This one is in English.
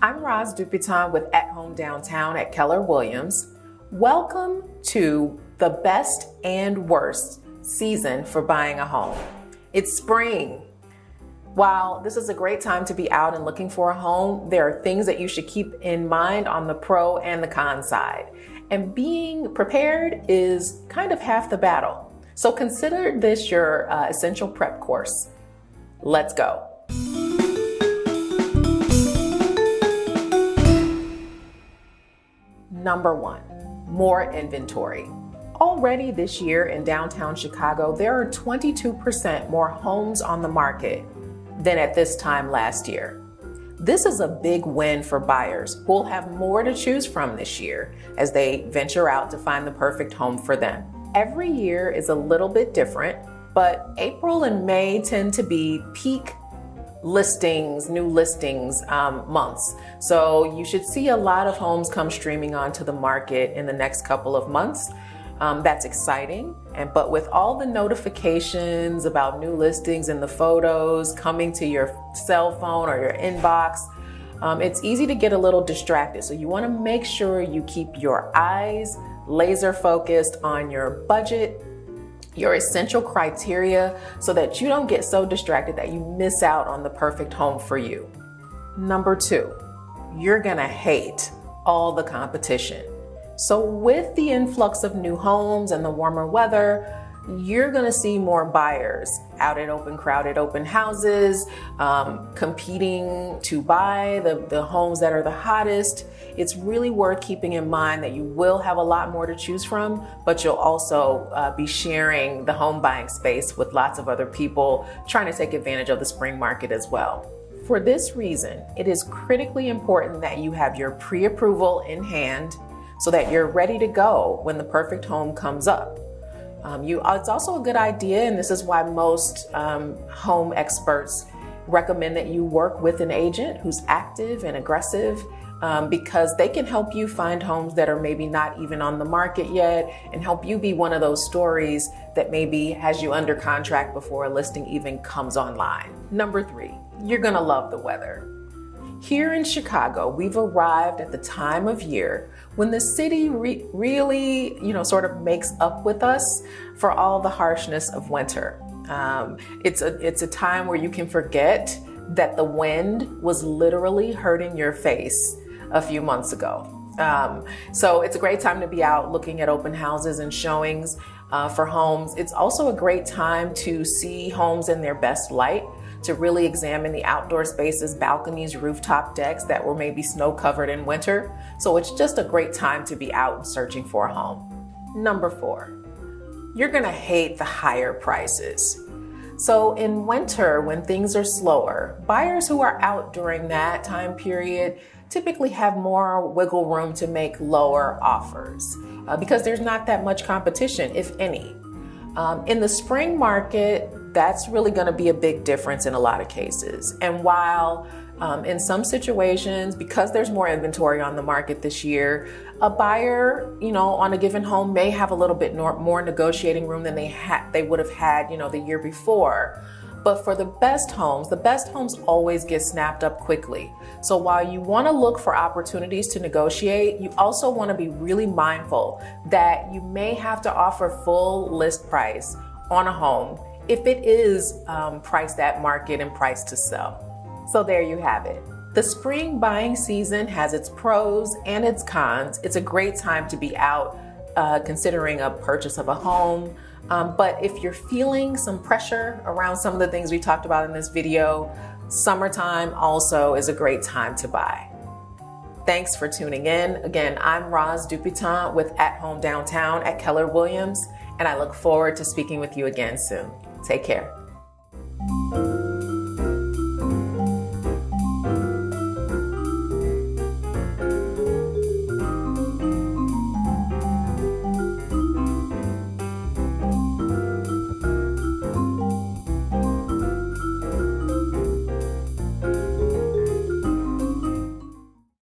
I'm Dupiton with At Home Downtown at Keller Williams. Welcome to the best and worst season for buying a home. It's spring. While this is a great time to be out and looking for a home, there are things that you should keep in mind on the pro and the con side. And being prepared is kind of half the battle. So consider this your essential prep course. Let's go. Number one, more inventory. Already this year in downtown Chicago, there are 22% more homes on the market than at this time last year. This is a big win for buyers who will have more to choose from this year as they venture out to find the perfect home for them. Every year is a little bit different, but April and May tend to be peak listings, new listings months. So you should see a lot of homes come streaming onto the market in the next couple of months. That's exciting. But with all the notifications about new listings and the photos coming to your cell phone or your inbox, it's easy to get a little distracted. So you want to make sure you keep your eyes laser focused on your budget, your essential criteria, so that you don't get so distracted that you miss out on the perfect home for you. Number two, you're gonna hate all the competition. So with the influx of new homes and the warmer weather, you're gonna see more buyers out at crowded open houses, competing to buy the homes that are the hottest. It's really worth keeping in mind that you will have a lot more to choose from, but you'll also be sharing the home buying space with lots of other people trying to take advantage of the spring market as well. For this reason, it is critically important that you have your pre-approval in hand so that you're ready to go when the perfect home comes up. It's also a good idea, and this is why most home experts recommend that you work with an agent who's active and aggressive, because they can help you find homes that are maybe not even on the market yet and help you be one of those stories that maybe has you under contract before a listing even comes online. Number three, you're gonna love the weather. Here in Chicago, we've arrived at the time of year when the city really, sort of makes up with us for all the harshness of winter. It's a time where you can forget that the wind was literally hurting your face a few months ago. So it's a great time to be out looking at open houses and showings for homes. It's also a great time to see homes in their best light, to really examine the outdoor spaces, balconies, rooftop decks that were maybe snow covered in winter. So it's just a great time to be out searching for a home. Number four, you're gonna hate the higher prices. So in winter, when things are slower, buyers who are out during that time period typically have more wiggle room to make lower offers because there's not that much competition, if any. In the spring market, that's really going to be a big difference in a lot of cases. And while in some situations, because there's more inventory on the market this year, a buyer, on a given home may have a little bit more negotiating room than they would have had, the year before. But for the best homes always get snapped up quickly. So while you want to look for opportunities to negotiate, you also want to be really mindful that you may have to offer full list price on a home if it is priced at market and priced to sell. So there you have it. The spring buying season has its pros and its cons. It's a great time to be out considering a purchase of a home. But if you're feeling some pressure around some of the things we talked about in this video, summertime also is a great time to buy. Thanks for tuning in. Again, I'm Dupiton with At Home Downtown at Keller Williams, and I look forward to speaking with you again soon. Take care.